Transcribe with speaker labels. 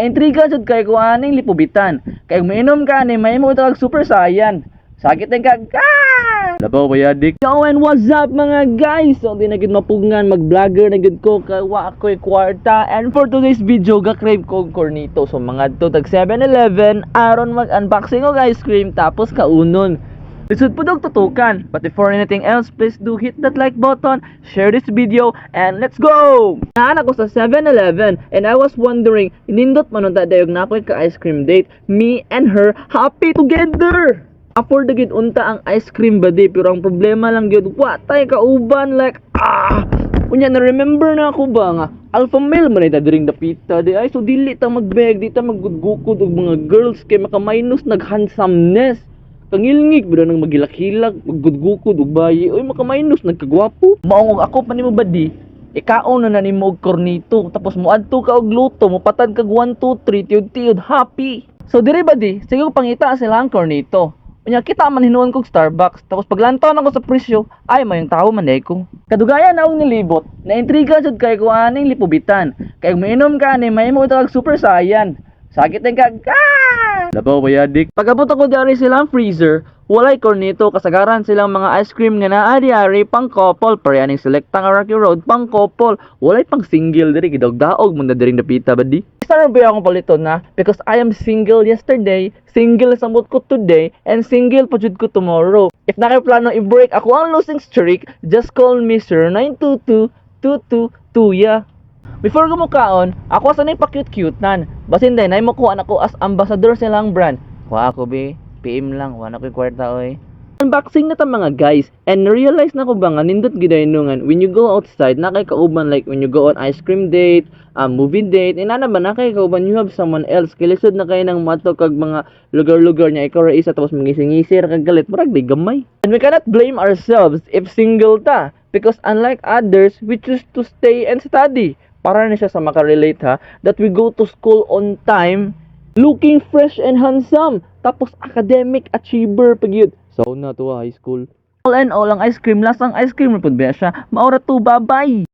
Speaker 1: Naintriga jud kay kuaning lipubitan. Kay mainom ka ni may mo tawag super saiyan. Sakit ang kag. Labaw bayadik. Yo and what's up mga guys? So di na gid mapugngan mag-vlogger na gid ko kay wa ko'y kwarta. And for today's video ga-crave ko cornito. So mga to tag 7-Eleven aron mag-unboxing og ice cream tapos kaunon. Lisod po dog tutukan. But before anything else, please do hit that like button, share this video, and let's go! Naan ako sa 7-Eleven and I was wondering, inindot man unta dayog na ako ka ice cream date. Me and her happy together! Afford na gid unta ang ice cream badi pero ang problema lang gyud watay kauban like unya na remember na ako ba nga alpha male man ita diring dapita di ay so dili ta magbeg di ta maggudgukod og mga girls kay maka-minus nag-handsomeness kangilngig bida nang magilak-hilak maggudgukod og bayi oy maka-minus nagkagwapo maong ako pa nimo badi ikaon na nimo og cornito tapos moadto ka og luto mopatad kag 1 2 3 tiud-tiud happy so diri badi sige pangita sila ang cornito. Unya kita man hinuon kog Starbucks tapos paglantaw ako sa presyo ay mayong tao man day ko. Kadugayan na akong nilibot na intriga jud kay kuaning lipubitan. Kay mainom ka ni may mo tawag super saiyan. Sakit ang kag. Labaw bayadik. Pagabot ako diari silang freezer, walay cornito kasagaran silang mga ice cream nga naa diari pang couple parehaning selectang Rocky Road pang couple. Walay pang single diri gidog-daog man diring dapita badi. Isa ra ba akong paliton na because I am single yesterday, single samot ko today, and single pa jud ko tomorrow. If na kayo plano i-break ako ang losing streak, just call me Sir 922-222 ya. Before ko mukaon, ako sanay pa-cute-cute nan. Basin day nay mo kuha ako as ambassador silang brand. Kuha ako be, PM lang, kuha na ko kwarta oy. Unboxing na ta mga guys, and realize na ko ba nga nindot giday nungan when you go outside na kay kauban like when you go on ice cream date, movie date, inana ba na kay kauban you have someone else kilisod na kay nang mato kag mga lugar-lugar niya ikaw ra isa tapos mangisi-ngisi ra kag galit murag di gamay. And we cannot blame ourselves if single ta because unlike others we choose to stay and study. Para na siya sa makarelate ha that we go to school on time looking fresh and handsome tapos academic achiever pagyud. So na to high school. All and all ang ice cream lasang ice cream pud ba siya. Maura to babay.